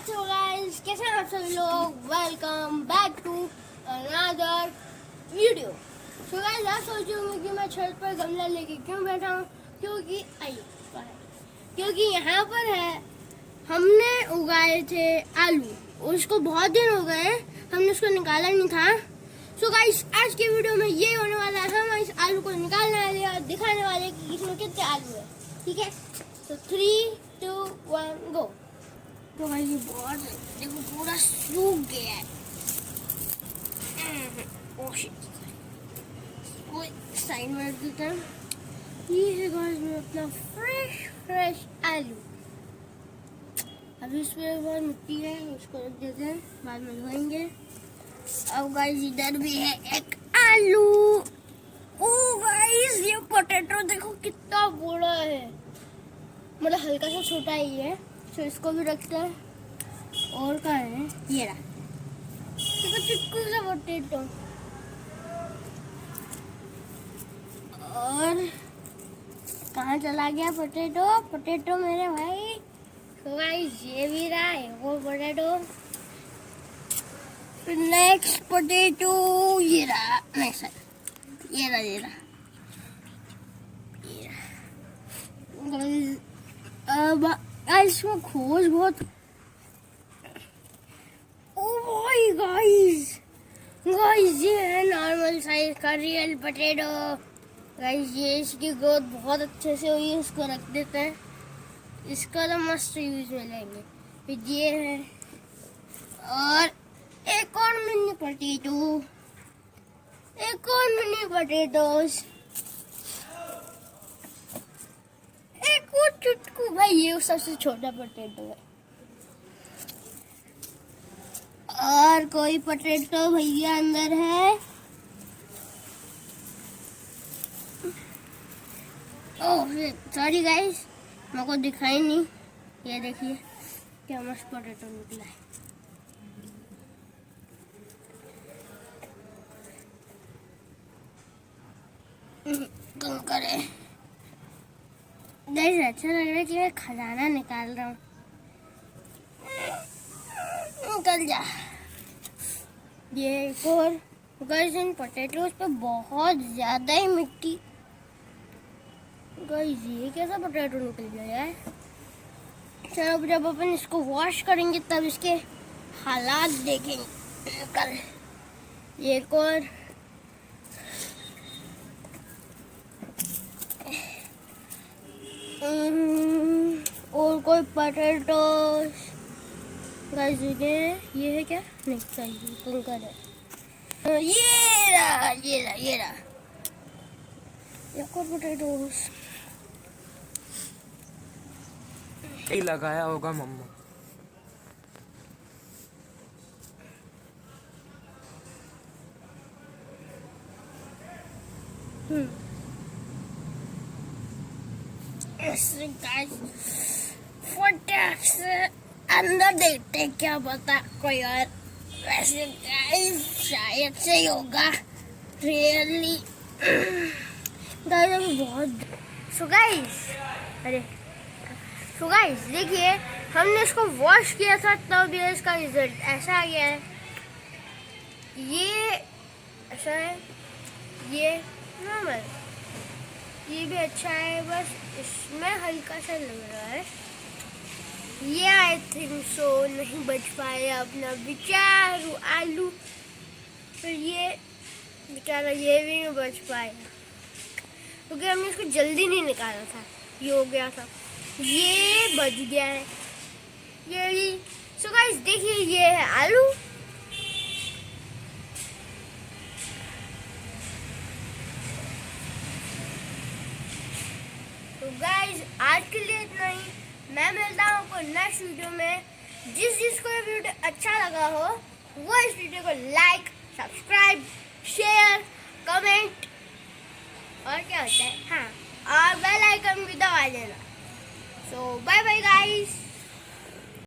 So guys, कैसे हैं आप सभी लोग। Welcome back to another video. So guys, आप सोच रहे होंगे कि मैं छत पर गमला लेके क्यों बैठा हूँ। क्योंकि यहाँ पर है, हमने उगाए थे आलू। उसको बहुत दिन हो गए, हमने उसको निकाला नहीं था। सो गाइस, आज के वीडियो में ये होने वाला है, हम इस आलू को निकालने वाले और दिखाने वाले कि इसमें कितने आलू है। ठीक है, तो 3, 2, 1 गो। तो भाई ये बहुत देखो पूरा सूख गया है। साइड में रख देता हूँ। ये है गाइस में अपना फ्रेश आलू। अभी इसमें बहुत मिट्टी है, उसको रख देते हैं, बाद में धोएंगे। अब गाइस इधर भी है एक आलू। ओ गाइस, ये पोटैटो देखो कितना बड़ा है, मतलब हल्का सा छोटा ही है। तो इसको भी रखते हैं। और कहाँ है, ये रहा देखो चिक्कू सा पोटैटो। और कहाँ चला गया पोटैटो मेरे भाई। तो गाइस ये भी रहा है वो पोटैटो। नेक्स्ट पोटैटो ये रहा, नेक्स्ट ये रहा। अब इसमें खोज बहुत। ओ भाई गाइस ये है नॉर्मल साइज का रियल पोटैटो। गाइस ये इसकी ग्रोथ बहुत अच्छे से हुई है, इसको रख देते हैं। इसका तो मस्त यूज में लेंगे। फिर ये है और एक और मिनी पोटैटोस। एक और चुटकू भाई, ये सबसे छोटा पोटैटो है। और कोई पोटैटो भैया अंदर है। ओह सॉरी गाइस, मेरे को दिखाई नहीं। ये देखिए क्या मस्त पोटैटो निकला है। करे गाइस, अच्छा लग रहा है कि मैं खजाना निकाल रहा हूँ। निकल जा। ये एक और गाइस, इन पोटैटोस पे बहुत ज्यादा ही मिट्टी। गाइस ये कैसा पोटैटो निकल गया है। चलो जब अपन इसको वॉश करेंगे तब इसके हालात देखेंगे। कल एक और कोई पोटैटोस। गाइस ये है क्या, नहीं चाहिए कंकर है। ये रहा एक और पोटैटोस। यही लगाया होगा मम्मा। फटाक से अंदर देखते क्या पता कोई और। वैसे गाइस शायद से ही होगा रियली। गाइस अभी बहुत। सो गाइस देखिए, हमने इसको वॉश किया था तब ये इसका रिजल्ट ऐसा आ गया है। ये ऐसा है, ये नॉर्मल, ये भी अच्छा है, बस इसमें हल्का सा लग रहा है। ये आई थिंक सो नहीं बच पाया अपना बेचारू आलू। फिर ये बेचारा ये भी नहीं बच पाया क्योंकि हमने इसको जल्दी नहीं निकाला था। ये हो गया था, ये बच गया है ये भी। सो गाइस देखिए, ये है आलू। तो गाइस आज के लिए इतना ही। मैं मिलता हूँ आपको नेक्स्ट वीडियो में। जिसको ये वीडियो अच्छा लगा हो वो इस वीडियो को लाइक, सब्सक्राइब, शेयर, कमेंट और क्या होता है, हाँ, और बेल आइकन भी दबा देना। सो बाय बाय गाइस।